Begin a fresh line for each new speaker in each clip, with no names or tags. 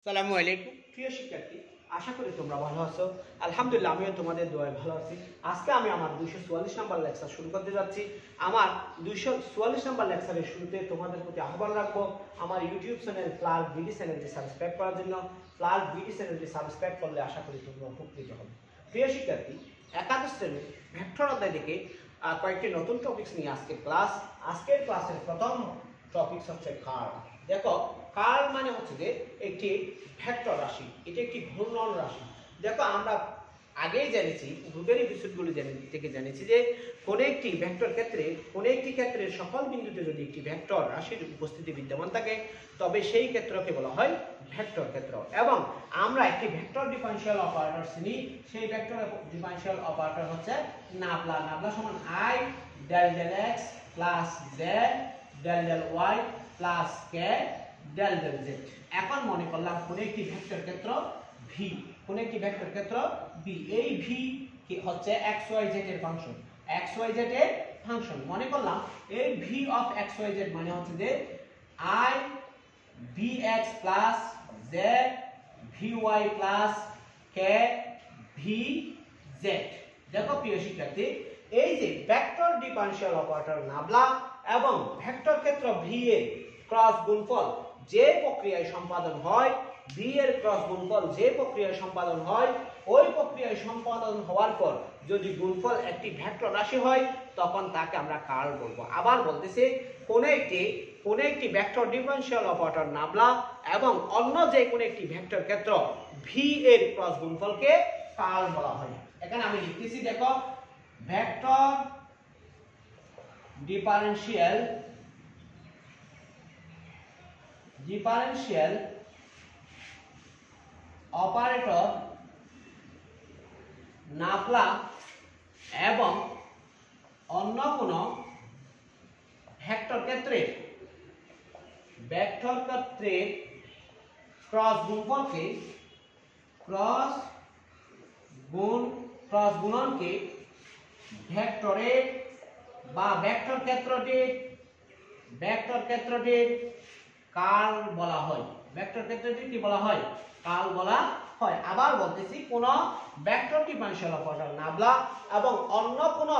আসসালামু আলাইকুম প্রিয় শিক্ষার্থী, আশা করি তোমরা ভালো আছো। আলহামদুলিল্লাহ, আমিও তোমাদের দোয়ায় ভালো আছি। আজকে আমি আমার 244 নম্বর লেকচার শুরু করতে যাচ্ছি। আমার 244 নম্বর লেকচারের শুরুতে তোমাদের প্রতি আহ্বান রাখবো আমার ইউটিউব চ্যানেল ক্লার্ক বিডি চ্যানেলটি সাবস্ক্রাইব করার জন্য। ক্লার্ক বিডি চ্যানেলটি সাবস্ক্রাইব করলে আশা করি তোমরা উপকৃত হবে। প্রিয় শিক্ষার্থী, একাদশ শ্রেণীর ভেক্টর অধ্যায় থেকে কয়েকটি নতুন টপিকস নিয়ে আজকের ক্লাসের প্রথম টপিকস হচ্ছে কার্ল। দেখো, কার্ল মানে হচ্ছে যে একটি ভেক্টর রাশি, এটা একটি ঘূর্ণন রাশি। দেখো, আমরা আগেই জেনেছি, গ্রুপের এপিসোডগুলো থেকে জেনেছি যে কোন একটি ভেক্টর ক্ষেত্রে সকল বিন্দুতে যদি একটি ভেক্টর রাশির উপস্থিতি বিদ্যমান থাকে তবে সেই ক্ষেত্রকে বলা হয় ভেক্টর ক্ষেত্র। এবং আমরা একটি ভেক্টর ডিফারেনশিয়াল অপারেটর চিনি, সেই ভেক্টর ডিফারেনশিয়াল অপারেটর হচ্ছে নাবলা। নাবলা সমান i del del x plus z del del y plus k del del z। এখন মনে করলাম কোন একটি ভেক্টর ক্ষেত্র v, কোন একটি ভেক্টর ক্ষেত্র v, এই v কি হচ্ছে xyz এর ফাংশন, xyz এর ফাংশন। মনে করলাম এই v অফ xyz মানে হচ্ছে যে i vx plus z vy plus k vz। দেখো প্রিয় শিক্ষার্থী, এই যে ভেক্টর ডিফারেনশিয়াল অপারেটর নাবলা এবং ভেক্টর ক্ষেত্র v এর ক্রস গুণফল যে প্রক্রিয়ায় সম্পাদন হয়, v এর ক্রস গুণফল যে প্রক্রিয়ায় সম্পাদন হয়, ওই প্রক্রিয়ায় সম্পাদন হওয়ার পর যদি গুণফল একটি ভেক্টর রাশি হয় তখন তাকে আমরা কার্ল বলবো। আবার বলতেছি, কোন একটি ভেক্টর ডিফারেনশিয়াল অপারেটর নাবলা এবং অন্য যে কোনো একটি ভেক্টর ক্ষেত্র v এর ক্রস গুণফলকে কার্ল বলা হয়। এখানে আমি লিখতেছি, দেখো, ভেক্টর ডিফারেনশিয়াল অপারেটর নাবলা এবং অন্য কোন ভেক্টর ক্ষেত্রের ক্রস গুণফলকে ক্রস গুণনকে ভেক্টরের বা ভেক্টর ক্ষেত্রটির কার্ল বলা হয়। ভেক্টর ক্ষেত্রটি কি বলা হয়? কার্ল বলা হয়। আবার বলতেছি, কোন ভেক্টর ডিফারেনশিয়াল অপারেটর নাবলা এবং অন্য কোন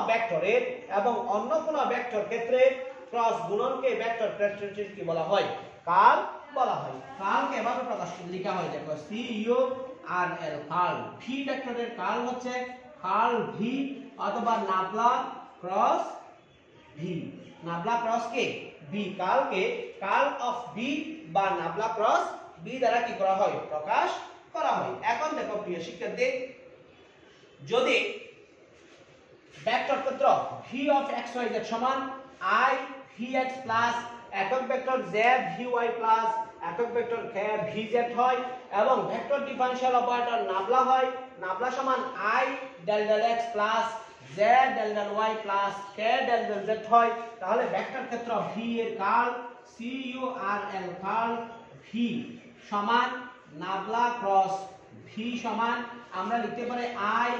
ভেক্টর ক্ষেত্রের ক্রস গুণনকে ভেক্টর ক্ষেত্রটির কি বলা হয়? কার্ল বলা হয়। কার্লকে এভাবে প্রকাশ লেখা হয়, দেখো, c u r l, curl. v ভেক্টরের কার্ল হচ্ছে কার্ল v অথবা nabla cross v। Nabla cross কে v, কার্লকে কার্ল অফ v বা নাবলা ক্রস v দ্বারা কি করা হয়? প্রকাশ করা হয়। এখন দেখো প্রিয় শিক্ষার্থী, যদি ভেক্টর ক্ষেত্র v অফ xyz সমান i vx প্লাস একক ভেক্টর z vy প্লাস একক ভেক্টর k vz হয় এবং ভেক্টর ডিফারেনশিয়াল অপারেটর নাবলা হয়, নাবলা সমান i del del x plus z del del y plus k del del z হয়, তাহলে ভেক্টর ক্ষেত্র v এর curl c u r l, curl v সমান নাবলা ক্রস v সমান আমরা লিখতে পারি i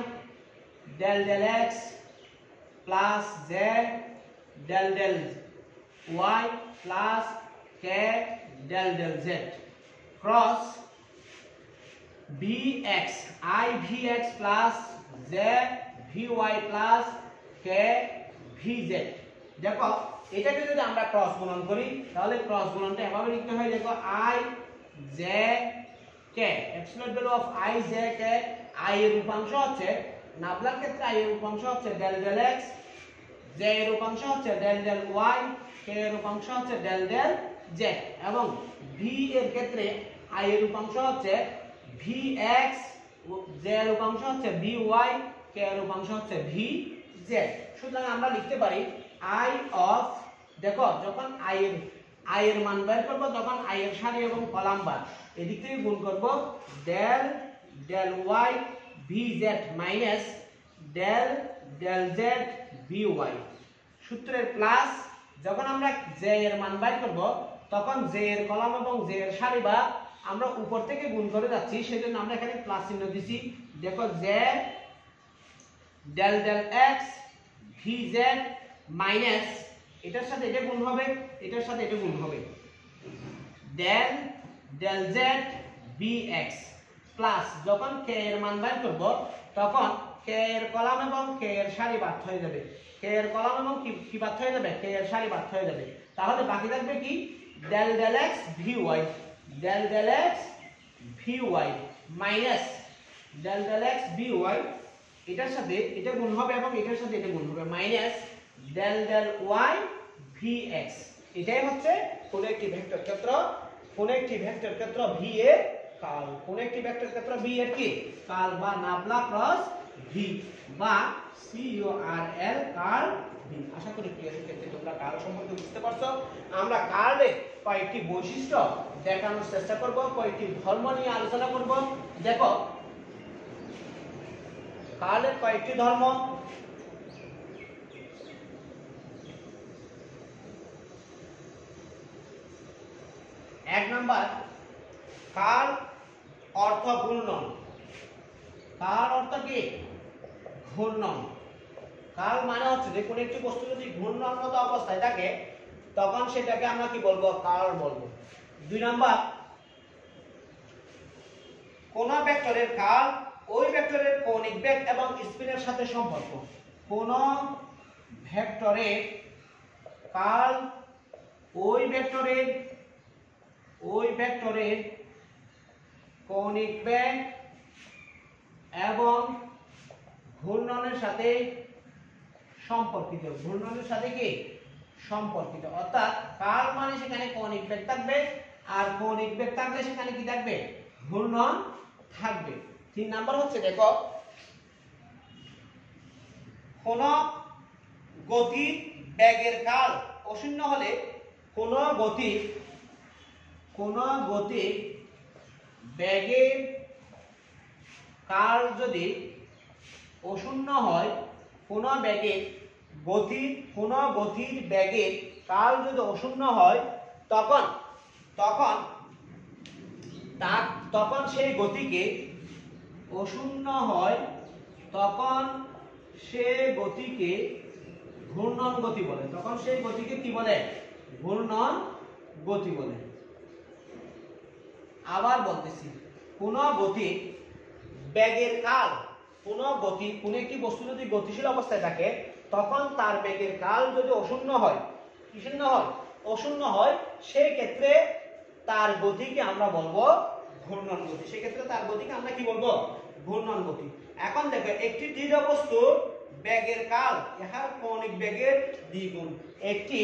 del del x plus z del del y plus k del del z cross bx i vx plus z vy plus k vz। দেখো, এটাকে যদি আমরা cross গুণন করি তাহলে ক্রস গুণনটা এভাবে লিখতে হয়, দেখো, i j k, absolute value of i j k। i এর উপাংশ হচ্ছে নাবলার ক্ষেত্রে i এর উপাংশ হচ্ছে del del x, j এর উপাংশ হচ্ছে del del y, k এর উপাংশ হচ্ছে del del z এবং v এর ক্ষেত্রে i এর উপাংশ হচ্ছে vx, j এর উপাংশ হচ্ছে vy, k এর উপাংশ হচ্ছে vz। সুতরাং আমরা লিখতে পারি i অফ, দেখো, যখন i এর মান বের করব তখন i এর সারি এবং কলাম বার এদিক থেকে গুণ করব del del y vz minus del del z vy সূত্রের প্লাস, যখন আমরা j এর মান বের করব তখন j এর কলাম এবং j এর সারি বা আমরা উপর থেকে গুণ করে যাচ্ছি, সেজন্য আমরা এখানে প্লাস চিহ্ন দিছি। দেখো, j del del x vz minus এটার সাথে এটা গুণ হবে, এটার সাথে এটা গুণ হবে, del del z bx plus যখন k এর মান বের করব তখন k এর কলাম এবং k এর সারি বাদ হয়ে যাবে, k এর কলাম এবং কি বাদ হয়ে যাবে, k এর সারি বাদ হয়ে যাবে। তাহলে বাকি থাকবে কি del del x vy, del del x vy minus del del x vy, এটার সাথে এটা গুণ হবে এবং এটার সাথে এটা গুণ হবে, minus del del y vx। এটাই হচ্ছে কোন একটি ভেক্টর ক্ষেত্র, কোন একটি ভেক্টর ক্ষেত্র v এর কার্ল, কোন একটি ভেক্টর ক্ষেত্র v এর কি কার্ল বা নাবলা ক্রস v বা CURL কার্ল v। আশা করি প্রিয় শিক্ষার্থী তোমরা কার্ল সম্পর্কে বুঝতে পারছো। আমরা কার্লের কয়েকটি বৈশিষ্ট্য দেখানোর চেষ্টা করব, কয়েকটি ধর্ম নিয়ে আলোচনা করব। দেখো কার্লের কয়েকটি ধর্ম। এক নাম্বার, কার্ল অর্থ ঘূর্ণন। কার্ল অর্থ কি ঘূর্ণন। কার্ল মানে হচ্ছে যে কোন একটি বস্তু যদি ঘূর্ণনরত অবস্থায় থাকে তখন সেটাকে আমরা কি বলবো, কার্ল বলবো। দুই নাম্বার, কোন ভেক্টরের কার্ল ওই ভেক্টরের কৌণিক বেগ এবং স্পিনের সাথে সম্পর্ক। কোন ভেক্টরের কার্ল ওই ভেক্টরের কৌণিক বেগ এবং ঘূর্ণনের সাথে সম্পর্কিত। ঘূর্ণনের সাথে কি সম্পর্কিত, অর্থাৎ কার্ল মানে সেখানে কৌণিক বেগ থাকবে, আর কৌণিক বেগ থাকলে সেখানে কি থাকবে, ঘূর্ণন থাকবে। তিন নাম্বার হচ্ছে দেখো কোন গতি বেগের কার্ল অশূন্য হলে, কোন গতি বেগের কার্ল যদি অশূন্য হয়, কোন গতির বেগের কার্ল যদি অশূন্য হয় তখন সেই গতিকে ঘূর্ণন গতি বলে। তখন সেই গতিকে কি বলে, ঘূর্ণন গতি বলে। আবার বলতেছি, কোন গতির বেগের কার্ল, কোন একটি বস্তু যদি গতিশীল অবস্থায় থাকে তখন তার বেগের কার্ল যদি অশূন্য হয়, অশূন্য হয়, সেই ক্ষেত্রে তার গতিকে আমরা বলবো ঘূর্ণন গতি। সেই ক্ষেত্রে তার গতিকে আমরা কি বলবো, ঘূর্ণন গতি। এখন দেখো একটি দৃঢ় বস্তুর বেগের কার্ল ইহার কৌণিক বেগের দ্বিগুণ। একটি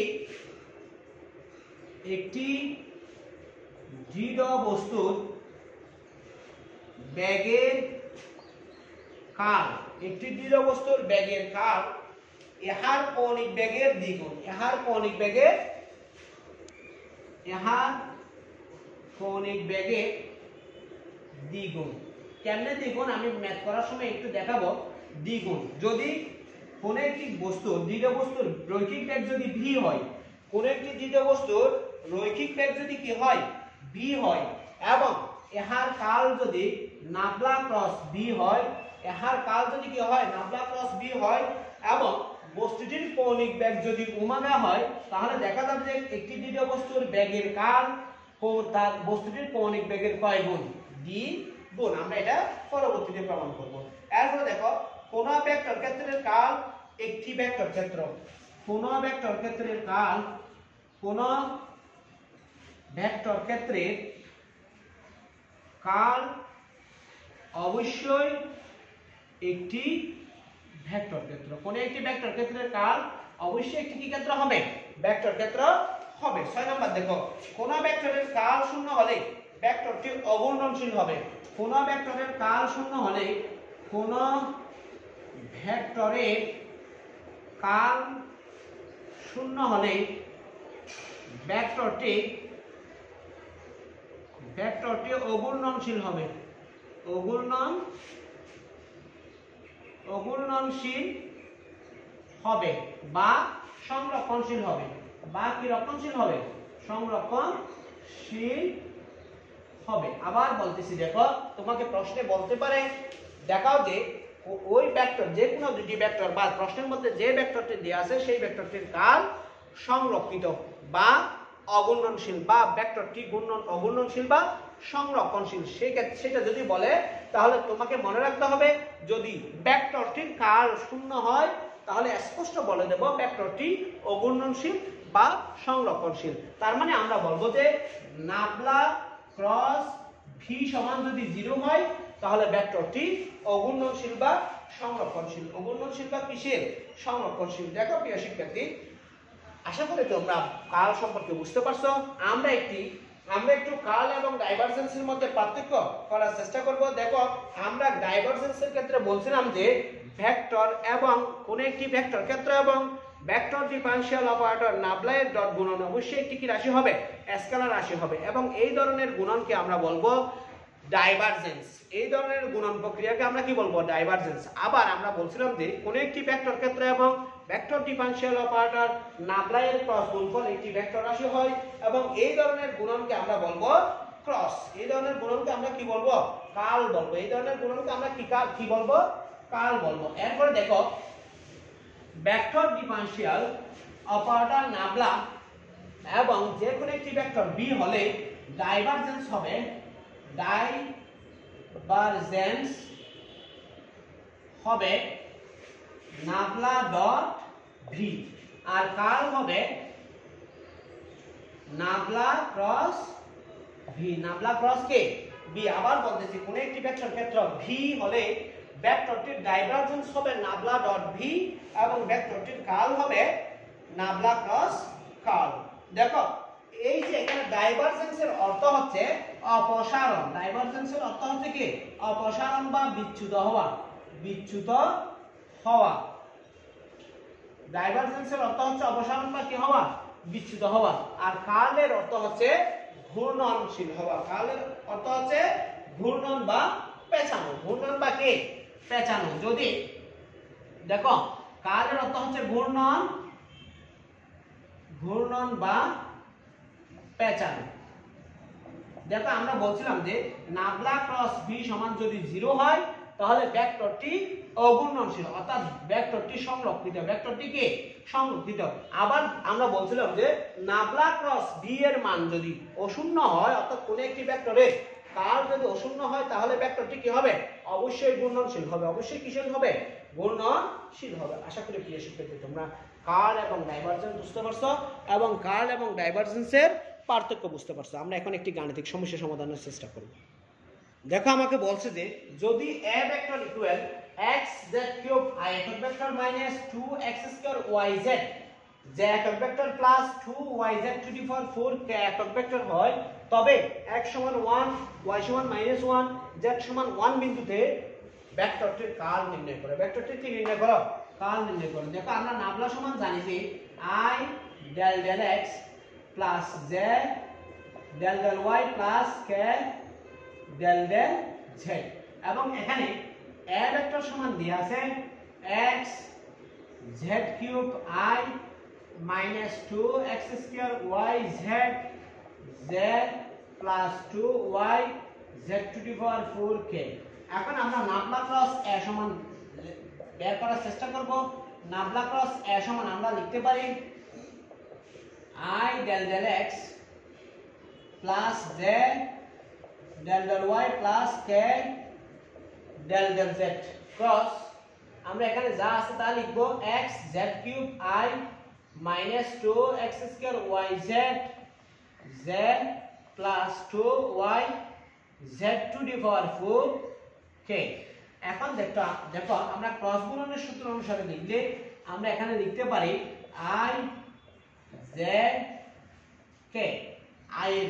দৃঢ় বস্তুর বেগের কার্ল, ইহার কৌণিক বেগের দ্বিগুণ। ইহার কৌণিক বেগের দ্বিগুণ। কেমনে দ্বিগুণ আমি ম্যাথ করার সময় একটু দেখাবো। দ্বিগুণ যদি কোন একটি বস্তু দৃঢ় বস্তুর রৈখিক বেগ যদি v হয়, কোন একটি দৃঢ় বস্তুর রৈখিক বেগ যদি কি হয়, v হয়, এবং ইহার কার্ল যদি নাবলা ক্রস v হয়, ইহার কার্ল যদি কি হয়, নাবলা ক্রস v হয়, এবং বস্তুটির কৌণিক বেগ যদি ওমেগা হয়, তাহলে দেখা যাবে যে একটি দৃঢ় বস্তুর বেগের কার্ল তার বস্তুটির কৌণিক বেগের কয় গুণ, দ্বিগুণ। আমরা এটা পরবর্তীতে প্রমাণ করব। এরপর দেখো কোন ভেক্টর ক্ষেত্রের কার্ল, একটি ভেক্টর ক্ষেত্র, কোন ভেক্টর ক্ষেত্রের কার্ল, কোন ভেক্টর ক্ষেত্রের কার্ল অবশ্যই একটি ভেক্টর ক্ষেত্র। কোন একটি ভেক্টর ক্ষেত্রের কার্ল অবশ্যই একটি কি ক্ষেত্র হবে, ভেক্টর ক্ষেত্র হবে। 6 নাম্বার দেখো কোন ভেক্টরের কার্ল শূন্য হলে ভেক্টরটি অঘূর্ণনশীল হবে। কোন ভেক্টরের কার্ল শূন্য হলে, কোন ভেক্টরের কার্ল শূন্য হলে ভেক্টরটি অঘূর্ণনশীল হবে। অঘূর্ণনশীল হবে বা সংরক্ষণশীল হবে, বা কি রক্ষণশীল হবে, সংরক্ষণশীল হবে। আবার বলতেছি দেখো তোমাকে প্রশ্নে বলতে পারে দেখাও যে ওই ভেক্টর, যে কোনো দুটি ভেক্টর বা প্রশ্নের মধ্যে যে ভেক্টরটি দেয়া আছে সেই ভেক্টরটির কার্ল সংরক্ষিত বা অঘূর্ণনশীল, বা ভেক্টরটি অঘূর্ণনশীল বা সংরক্ষণশীল। সেটা যদি বলে তাহলে তোমাকে মনে রাখতে হবে যদি ভেক্টরটির কাল শূন্য হয় তাহলে স্পষ্ট বলে দেব ভেক্টরটি অঘূর্ণনশীল বা সংরক্ষণশীল। তার মানে আমরা বলবো যে নাবলা ক্রস ভি সমান যদি 0 হয় তাহলে ভেক্টরটি অঘূর্ণনশীল বা সংরক্ষণশীল। অঘূর্ণনশীল বা কিসের? সংরক্ষণশীল। দেখো প্রিয় শিক্ষার্থী, আশা করি তোমরা কার্ল সম্পর্কে বুঝতে পারছো। আমরা একটু কার্ল এবং ডাইভারজেন্সের মধ্যে পার্থক্য করার চেষ্টা করব। দেখো আমরা ডাইভারজেন্সের ক্ষেত্রে বলছিলাম যে ভেক্টর এবং কোন একটি ভেক্টর ক্ষেত্র এবং ভেক্টর ডিফারেনশিয়াল অপারেটর নাবলায়ের ডট গুণন অবশ্যই একটি কি রাশি হবে? স্কেলার রাশি হবে এবং এই ধরনের গুণনকে আমরা বলবো ডাইভারজেন্স। এই ধরনের গুণন প্রক্রিয়াকে আমরা কি বলবো? ডাইভারজেন্স। আবার আমরা বলছিলাম যে কোন একটি ভেক্টর ক্ষেত্র এবং ভেক্টর ডিফারেনশিয়াল অপারেটর নাবলায়ের ক্রস গুণফল একটি ভেক্টর রাশি হয় এবং এই ধরনের গুণনকে আমরা বলবো ক্রস। এই ধরনের গুণনকে আমরা কি বলবো? কার্ল বলবো। এই ধরনের গুণনকে আমরা কি বলবো? কার্ল বলবো। এরপরে দেখো ভেক্টর ডিফারেনশিয়াল অপারেটর নাবলা এবং যে কোনো একটি ভেক্টর বি হলে ডাইভারজেন্স হবে নাবলা ডট ভি আর কার্ল হবে nabla cross V. Nabla cross কে? বি। আবার বলতেছি কোন একটি ভেক্টর ক্ষেত্র ভি হলে ভেক্টরটির ডাইভারজেন্স হবে নাবলা ডট ভি এবং ভেক্টরটির কার্ল হবে নাবলা ক্রস কার্ল। দেখো এই যে এখানে ডাইভারজেন্সের অর্থ হচ্ছে অপসারণ। ডাইভারজেন্সের অর্থ হচ্ছে কি? অপসারণ বা বিচ্যুত হওয়া। বিচ্যুত হওয়া। ডাইভারজেন্সের অর্থ হচ্ছে অপসারণ বা কি হওয়া? বিচ্যুত হওয়া। আর কার্লের অর্থ হচ্ছে ঘূর্ণনশীল হওয়া। কার্লের অর্থ হচ্ছে ঘূর্ণন বা পেঁচানো। ঘূর্ণন বা কি? পেঁচানো। যদি দেখো কার্লের অর্থ হচ্ছে ঘূর্ণন বা পেঁচানো। দেখো আমরা বলছিলাম যে নাবলা ক্রস ভি সমান যদি 0 হয় তাহলে ভেক্টরটি অঘূর্ণনশীল অর্থাৎ ভেক্টরটি সংরক্ষিত। ভেক্টরটি কি? সংরক্ষিত। আবার আমরা বলছিলাম যে নাবলা ক্রস ভি এর মান যদি অশূন্য হয় অর্থাৎ কোন একটি ভেক্টরের কার্ল যদি অশূন্য হয় তাহলে ভেক্টরটি কি হবে? অবশ্যই ঘূর্ণনশীল হবে। অবশ্যই কিসের হবে? ঘূর্ণনশীল হবে। আশা করি প্রিয় শিক্ষার্থী তোমরা কার্ল এবং ডাইভারজেন্স বুঝতে পারছো এবং কার্ল এবং ডাইভারজেন্সের পার্থক্য বুঝতে পারছো। আমরা এখন একটি গাণিতিক সমস্যা সমাধানের চেষ্টা করব। দেখো আমাকে বলছে যে যদি a vector equal xz cube i একক vector minus 2x square yz z একক vector plus 2yz to the power 4 k একক ভেক্টর হয় তবে x সমান 1 y সমান -1 z সমান 1 বিন্দুতে ভেক্টরটির কার্ল নির্ণয় করো। ভেক্টরটির কি নির্ণয় করো? কার্ল নির্ণয় করো। দেখো আমরা নাবলা সমান জানি যে i del del x plus z del del y plus k del del z এবং এখানে a ভেক্টর সমান দেয়া আছে x z cube i minus 2x square y z z plus 2y z to the power 4k। এখন আমরা নাবলা cross a সমান বের করার চেষ্টা করব। নাবলা ক্রস a সমান আমরা লিখতে পারি i del del x plus z del del y plus k del del z cross আমরা এখানে যা আছে তা লিখব x z cube i minus 2x square yz z plus 2y z to the power 4k। এখন দেখো আমরা cross গুণনের সূত্র অনুসারে লিখলে আমরা এখানে লিখতে পারি i z k। i এর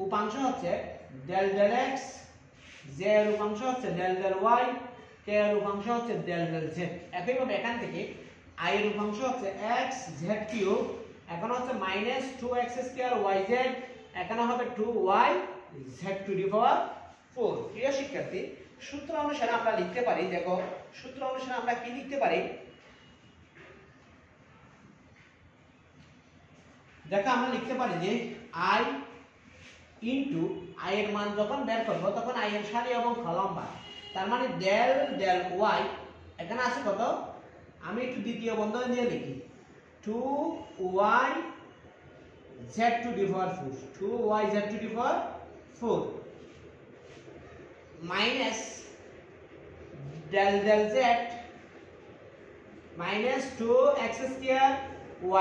উপাংশ হচ্ছে del del x, z এর উপাংশ হচ্ছে del del y, k এর উপাংশ হচ্ছে del del z। একইভাবে এখান থেকে i এর উপাংশ হচ্ছে x z কিউব, এখন হচ্ছে -2x স্কয়ার yz, এখানে হবে 2y z টু দি পাওয়ার 4। প্রিয় শিক্ষার্থী সূত্র অনুসারে আমরা লিখতে পারি, দেখো সূত্র অনুসারে আমরা কি লিখতে পারি, দেখো আমরা লিখতে পারি যে i ইনটু i এর মান যখন বের করব তখন i এর সারি এবং কলাম পাই, তার মানে del del y এখানে আছে কত, আমি একটু দ্বিতীয় বন্ধনী দিয়ে লিখি 2y z to the power 4, 2y z to the power 4 minus del del z minus 2x square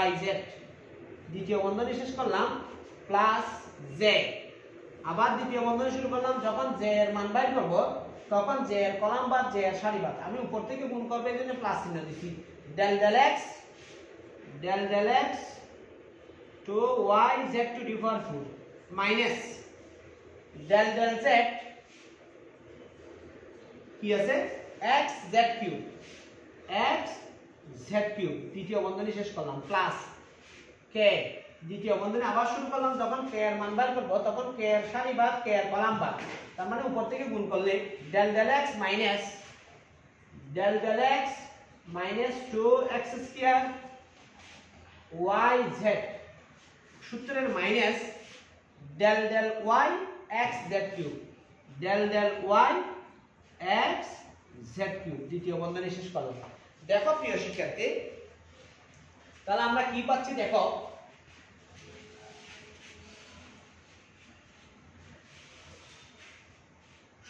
yz দ্বিতীয় বন্ধনী শেষ করলাম প্লাস z আবার দ্বিতীয় বন্ধনী শুরু করলাম যখন z এর মান বাইর করব তখন z এর কলাম বাদ z এর সারি বাদ আমি উপর থেকে গুণ করব এজন্য প্লাস চিহ্ন দিছি del del x to yz to the power 4 minus del del z কি আছে x z cube x z cube দ্বিতীয় বন্ধনী শেষ করলাম প্লাস k দ্বিতীয় বন্ধনী আবার শুরু করলাম যখন k এর মান বের করব তখন k এর সারি বাদ k এর কলাম বাদ তার মানে উপর থেকে গুণ করলে del del x minus del del x minus 2x square yz সূত্রের minus del del y x z cube del del y x z cube দ্বিতীয় বন্ধনী শেষ করলাম দেখো প্রিয় শিক্ষার্থী তাহলে আমরা কি পাচ্ছি দেখো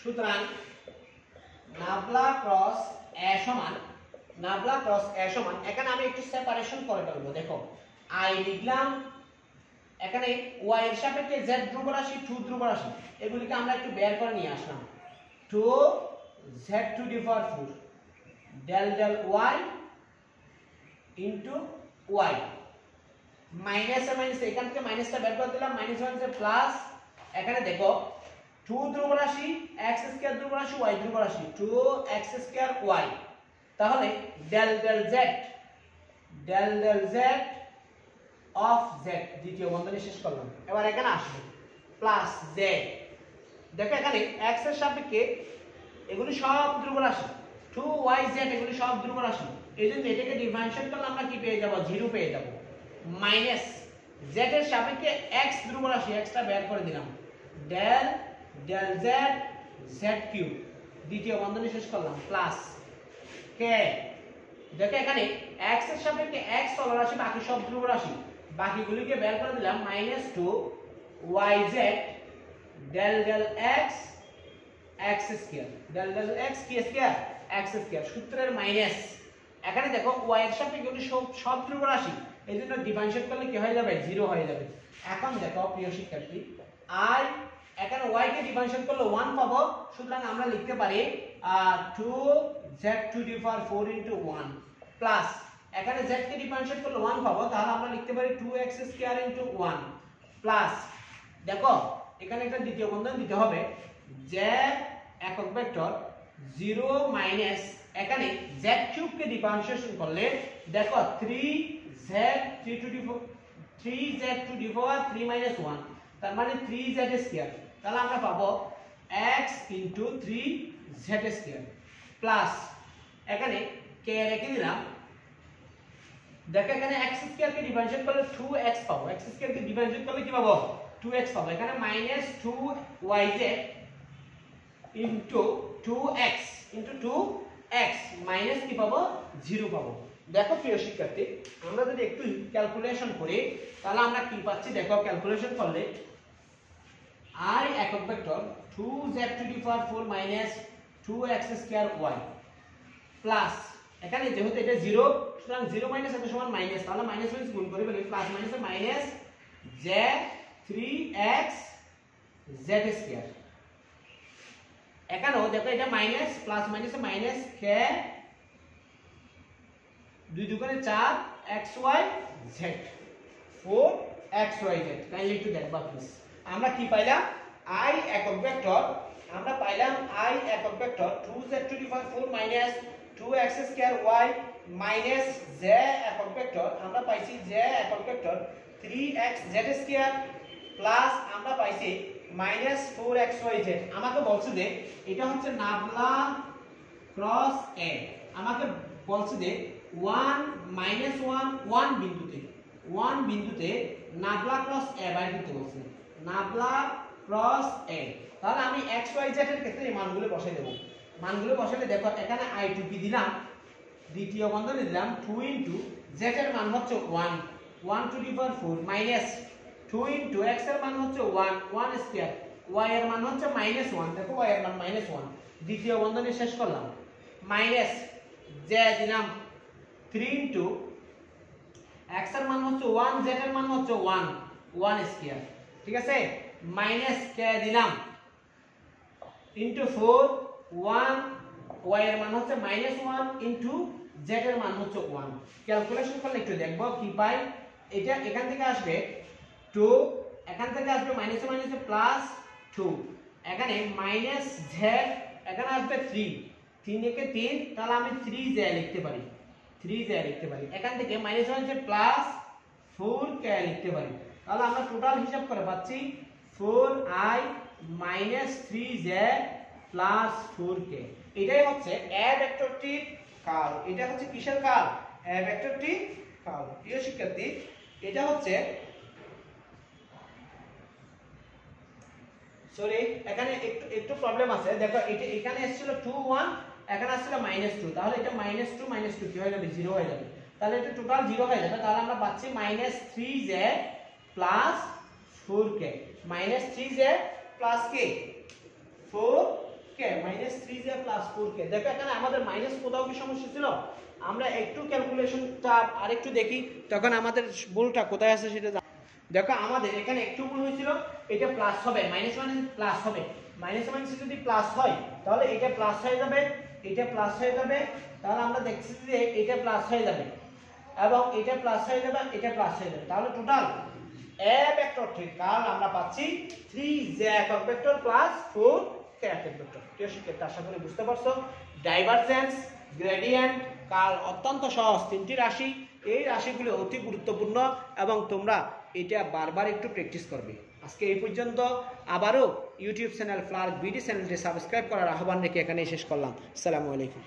সুতরাং নাবলা ক্রস a সমান এখানে আমি একটু সেপারেশন করে ফেলব দেখো i লিখলাম এখানে y এর সাপেক্ষে z ধ্রুব রাশি 2 ধ্রুব রাশি এগুলিকে আমরা একটু বের করে নিয়ে আসলাম 2 z to the power 4 del del y into y minus minus এখান থেকে মাইনাসটা বের করে দিলাম মাইনাস মাইনাসে প্লাস এখানে দেখো 2 ধ্রুব রাশি x স্কয়ার ধ্রুব রাশি y ধ্রুব রাশি 2x স্কয়ার y তাহলে del del z of z দ্বিতীয় বন্ধনী শেষ করলাম এবার এখানে আসবে প্লাস z দেখো এখানে x এর সাপেক্ষে এগুলি সব ধ্রুব রাশি 2yz এগুলি সব ধ্রুব রাশি এইজন্য এটাকে ডিফারেনশিয়েট করলে আমরা কি পেয়ে যাব 0 পেয়ে যাব মাইনাস z এর সাপেক্ষে x ধ্রুব রাশি x টা বের করে দিলাম del del z z cube দ্বিতীয় বন্ধনী শেষ করলাম প্লাস k দেখো এখানে x এর সাপেক্ষে x চলরাশি বাকি সব ধ্রুব রাশি বাকিগুলিকে বের করে দিলাম -2yz del del x x square del del x কি স্কয়ার x স্কয়ার সূত্রের মাইনাস এখানে দেখো y এর সাপেক্ষে এগুলি সব ধ্রুব রাশি এইজন্য ডিফারেনশিয়েট করলে কি হয়ে যাবে 0 হয়ে যাবে এখন দেখো প্রিয় শিক্ষার্থী i এখানে y কে ডিফারেনশিয়েট করলে 1 পাবো সুতরাং আমরা লিখতে পারি 2z to the power 4 into 1 plus এখানে z কে ডিফারেনশিয়েট করলে 1 পাবো তাহলে আমরা লিখতে পারি 2x স্কয়ার into 1 প্লাস দেখো এখানে একটা দ্বিতীয় বন্ধনী দিতে হবে z একক ভেক্টর 0 মাইনাস এখানে z কিউব কে ডিফারেনশিয়েশন করলে দেখো 3z to the power 3 minus 1 তার মানে 3z স্কয়ার তাহলে আমরা পাবো x into 3z square plus এখানে k রেখে দিলাম দেখো এখানে x স্কয়ার কে ডিফারেনশিয়েট করলে 2x পাবো x স্কয়ার কে ডিফারেনশিয়েট করলে কি পাবো 2x পাবো এখানে -2yz into 2x মাইনাস কি পাবো 0 পাবো দেখো প্রিয় শিক্ষার্থী আমরা যদি একটু ক্যালকুলেশন করি তাহলে আমরা কি পাচ্ছি দেখো ক্যালকুলেশন করলে i একক vector 2z to the power 4 minus 2x square y plus এখানে যেহেতু এটা 0 সুতরাং 0 মাইনাস এর সমান মাইনাস তাহলে মাইনাস মাইনাস গুণ করে ফেলি প্লাস মাইনাসে minus z 3x z square এখানেও দেখো এটা মাইনাস প্লাস মাইনাসে মাইনাস k 2 দুগুণে 4 xy z 4 xy z kindly একটু দেখবা প্লিজ আমরা কি পাইলাম i একক ভেক্টর আমরা পাইলাম i একক vector 2z to the power 4 minus 2x square y minus z একক ভেক্টর আমরা পাইছি z একক vector 3x z square plus আমরা পাইছি -4xyz আমাকে বলছে যে এটা হচ্ছে নাবলা ক্রস a আমাকে বলছে যে 1 বিন্দুতে নাবলা ক্রস a বাইর করতে বলছে নাবলা ক্রস a তাহলে আমি xyz এর ক্ষেত্রে এই মানগুলো বসাই দেব মানগুলো বসালে দেখো এখানে i2p দিলাম দ্বিতীয় বন্ধনী দিলাম 2 ইনটু z এর মান হচ্ছে 1 to the power 4 minus 2 into x এর মান হচ্ছে 1 স্কয়ার y এর মান হচ্ছে -1, দেখো y এর মান -1, দ্বিতীয় বন্ধনী শেষ করলাম, মাইনাস z দিলাম 3 ইনটু x এর মান হচ্ছে 1, z এর মান হচ্ছে 1 স্কয়ার, ঠিক আছে, মাইনাস k দিলাম ইনটু 4 1, y এর মান হচ্ছে -1 ইনটু z এর মান হচ্ছে 1। ক্যালকুলেশন করলে একটু দেখব কি পাই। এটা এখান থেকে আসবে 2, এখান থেকে আসবে মাইনাসে মাইনাসে প্লাস 2, এখানে মাইনাস z, এখানে আসবে 3, 3 একে 3, তাহলে আমি 3z লিখতে পারি, 3z লিখতে পারি। এখান থেকে মাইনাসে মাইনাসে প্লাস 4k লিখতে পারি। তাহলে আমরা টোটাল হিসাব করে পাচ্ছি 4i minus 3z plus 4k। এটাই হচ্ছে a ভেক্টরটির কার্ল। এটা হচ্ছে কিসের কার্ল? a ভেক্টরটির curl. প্রিয় শিক্ষার্থী, এটা হচ্ছে সরি এখানে একটু প্রবলেম আছে, দেখো এটা এখানে এসেছিল 2 1, এখানে আসছিল -2, তাহলে এটা -2 কি হয়ে যাবে? 0 হয়ে যাবে। তাহলে এটা টোটাল 0 হয়ে যাবে। তাহলে আমরা পাচ্ছি -3z plus 4k, -3z plus k 4k, -3z plus 4k। দেখো এখানে আমাদের মাইনাস কোথাও কি সমস্যা ছিল? আমরা একটু ক্যালকুলেশনটা আরেকটু দেখি, তখন আমাদের ভুলটা কোথায় আছে সেটা। দেখো আমাদের এখানে একটু ভুল হয়েছিল, এটা প্লাস হবে, মাইনাস মাইনাস প্লাস হবে, মাইনাস মাইনাস যদি প্লাস হয় তাহলে এটা প্লাস হয়ে যাবে, এটা প্লাস হয়ে যাবে, তাহলে আমরা দেখছি যে এটা প্লাস হয়ে যাবে এবং এটা প্লাস হয়ে যাবে, এটা প্লাস হয়ে যাবে। তাহলে টোটাল a ভেক্টরটির কার্ল আমরা পাচ্ছি 3z একক ভেক্টর প্লাস 4k একক ভেক্টর। প্রিয় শিক্ষার্থী, আশা করি বুঝতে পারছো। ডাইভারজেন্স, গ্রেডিয়েন্ট, কার্ল অত্যন্ত সহজ তিনটি রাশি। এই রাশিগুলো অতি গুরুত্বপূর্ণ এবং তোমরা এটা বারবার একটু প্র্যাকটিস করবে। আজকে এই পর্যন্ত। আবারও ইউটিউব চ্যানেল ফ্লার্ক বিডি চ্যানেলটি সাবস্ক্রাইব করার আহ্বান রেখে এখানেই শেষ করলাম। আসসালামু আলাইকুম।